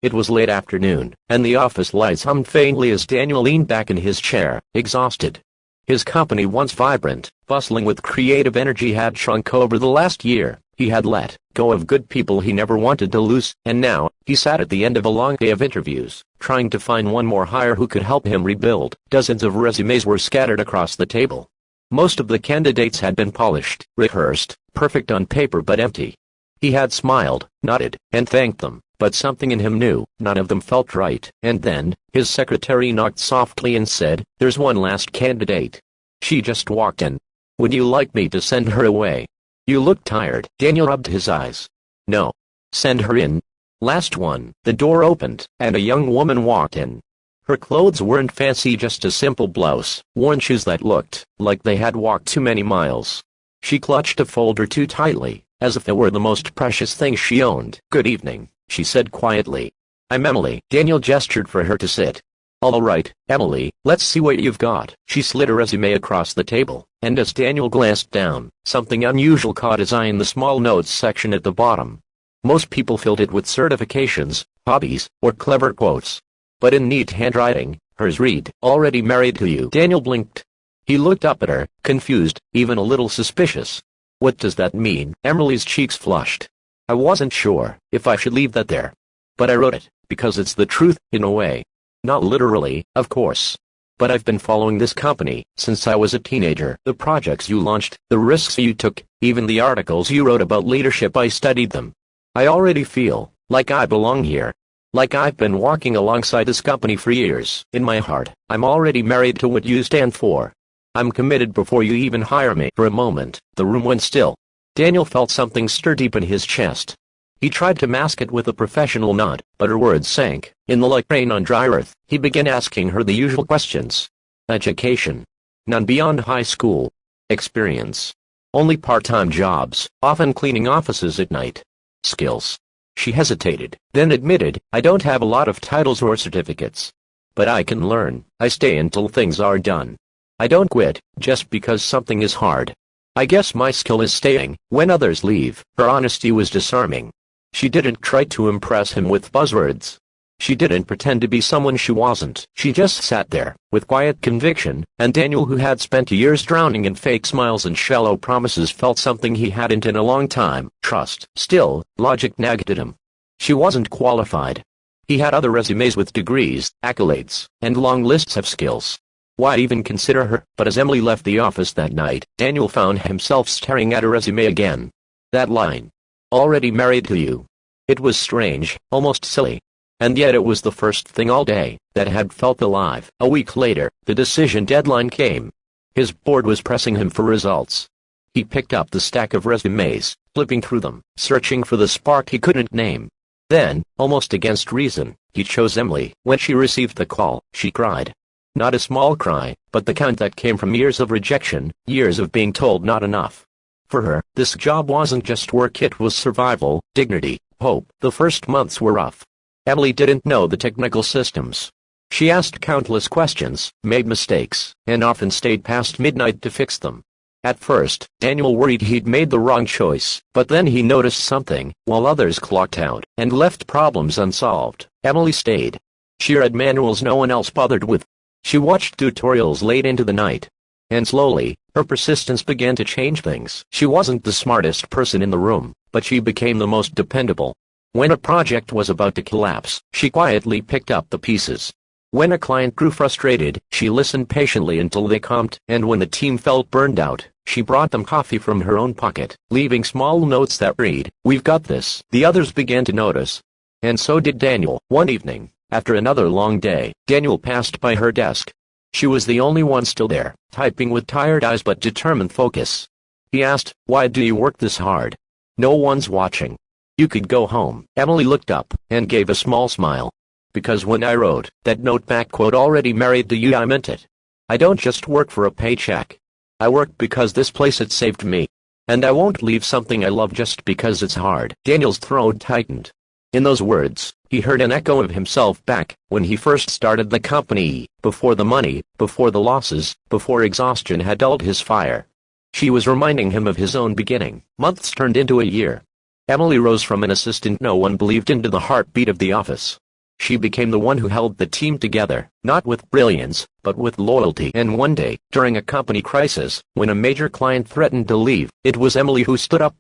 It was late afternoon, and the office lights hummed faintly as Daniel leaned back in his chair, exhausted. His company, once vibrant, bustling with creative energy, had shrunk over the last year. He had let go of good people he never wanted to lose, and now, he sat at the end of a long day of interviews, trying to find one more hire who could help him rebuild. Dozens of resumes were scattered across the table. Most of the candidates had been polished, rehearsed, perfect on paper but empty. He had smiled, nodded, and thanked them, but something in him knew none of them felt right. And then, his secretary knocked softly and said, "There's one last candidate. She just walked in. Would you like me to send her away?" "You look tired." Daniel rubbed his eyes. "No. Send her in." Last one. The door opened, and a young woman walked in. Her clothes weren't fancy, just a simple blouse, worn shoes that looked like they had walked too many miles. She clutched a folder too tightly, as if it were the most precious thing she owned. "Good evening," she said quietly. "I'm Emily." Daniel gestured for her to sit. "All right, Emily, let's see what you've got." She slid a resume across the table, and as Daniel glanced down, something unusual caught his eye in the small notes section at the bottom. Most people filled it with certifications, hobbies, or clever quotes. But in neat handwriting, hers read, "Already married to you." Daniel blinked. He looked up at her, confused, even a little suspicious. "What does that mean?" Emily's cheeks flushed. "I wasn't sure if I should leave that there. But I wrote it, because it's the truth, in a way. Not literally, of course. But I've been following this company since I was a teenager. The projects you launched, the risks you took, even the articles you wrote about leadership, I studied them. I already feel like I belong here. Like I've been walking alongside this company for years. In my heart, I'm already married to what you stand for. I'm committed before you even hire me." For a moment, the room went still. Daniel felt something stir deep in his chest. He tried to mask it with a professional nod, but her words sank in like rain on dry earth. He began asking her the usual questions. Education? None beyond high school. Experience? Only part-time jobs, often cleaning offices at night. Skills? She hesitated, then admitted, "I don't have a lot of titles or certificates. But I can learn. I stay until things are done. I don't quit just because something is hard. I guess my skill is staying when others leave." Her honesty was disarming. She didn't try to impress him with buzzwords. She didn't pretend to be someone she wasn't. She just sat there, with quiet conviction, and Daniel, who had spent years drowning in fake smiles and shallow promises, felt something he hadn't in a long time: trust. Still, logic nagged at him. She wasn't qualified. He had other resumes with degrees, accolades, and long lists of skills. Why even consider her? But as Emily left the office that night, Daniel found himself staring at her resume again. That line. "Already married to you." It was strange, almost silly. And yet it was the first thing all day that had felt alive. A week later, the decision deadline came. His board was pressing him for results. He picked up the stack of resumes, flipping through them, searching for the spark he couldn't name. Then, almost against reason, he chose Emily. When she received the call, she cried. Not a small cry, but the kind that came from years of rejection, years of being told not enough. For her, this job wasn't just work, it was survival, dignity, hope. The first months were rough. Emily didn't know the technical systems. She asked countless questions, made mistakes, and often stayed past midnight to fix them. At first, Daniel worried he'd made the wrong choice, but then he noticed something. While others clocked out and left problems unsolved, Emily stayed. She read manuals no one else bothered with. She watched tutorials late into the night. And slowly, her persistence began to change things. She wasn't the smartest person in the room, but she became the most dependable. When a project was about to collapse, she quietly picked up the pieces. When a client grew frustrated, she listened patiently until they calmed, and when the team felt burned out, she brought them coffee from her own pocket, leaving small notes that read, "We've got this." The others began to notice. And so did Daniel. One evening, after another long day, Daniel passed by her desk. She was the only one still there, typing with tired eyes but determined focus. He asked, "Why do you work this hard? No one's watching. You could go home." Emily looked up, and gave a small smile. "Because when I wrote that note back, quote, 'Already married to you,' I meant it. I don't just work for a paycheck. I work because this place, it saved me. And I won't leave something I love just because it's hard." Daniel's throat tightened. In those words, he heard an echo of himself back when he first started the company, before the money, before the losses, before exhaustion had dulled his fire. She was reminding him of his own beginning. Months turned into a year. Emily rose from an assistant no one believed into the heartbeat of the office. She became the one who held the team together, not with brilliance, but with loyalty. And one day, during a company crisis, when a major client threatened to leave, it was Emily who stood up.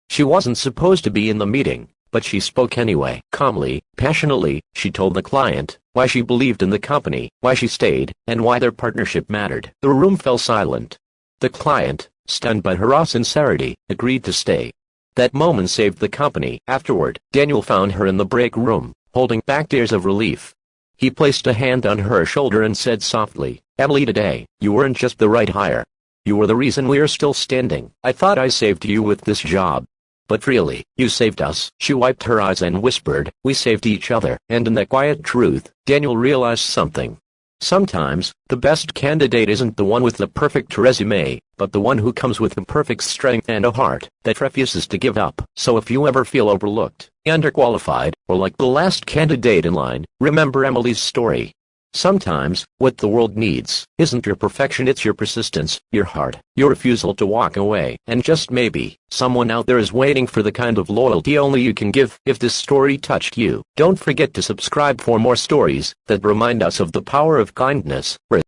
She wasn't supposed to be in the meeting, but she spoke anyway. Calmly, passionately, she told the client why she believed in the company, why she stayed, and why their partnership mattered. The room fell silent. The client, stunned by her raw sincerity, agreed to stay. That moment saved the company. Afterward, Daniel found her in the break room, holding back tears of relief. He placed a hand on her shoulder and said softly, "Emily, today, you weren't just the right hire. You were the reason we are still standing. I thought I saved you with this job. But really, you saved us." She wiped her eyes and whispered, "We saved each other." And in that quiet truth, Daniel realized something. Sometimes, the best candidate isn't the one with the perfect resume, but the one who comes with the perfect strength and a heart that refuses to give up. So if you ever feel overlooked, underqualified, or like the last candidate in line, remember Emily's story. Sometimes, what the world needs isn't your perfection, it's your persistence, your heart, your refusal to walk away. And just maybe, someone out there is waiting for the kind of loyalty only you can give. If this story touched you, don't forget to subscribe for more stories that remind us of the power of kindness.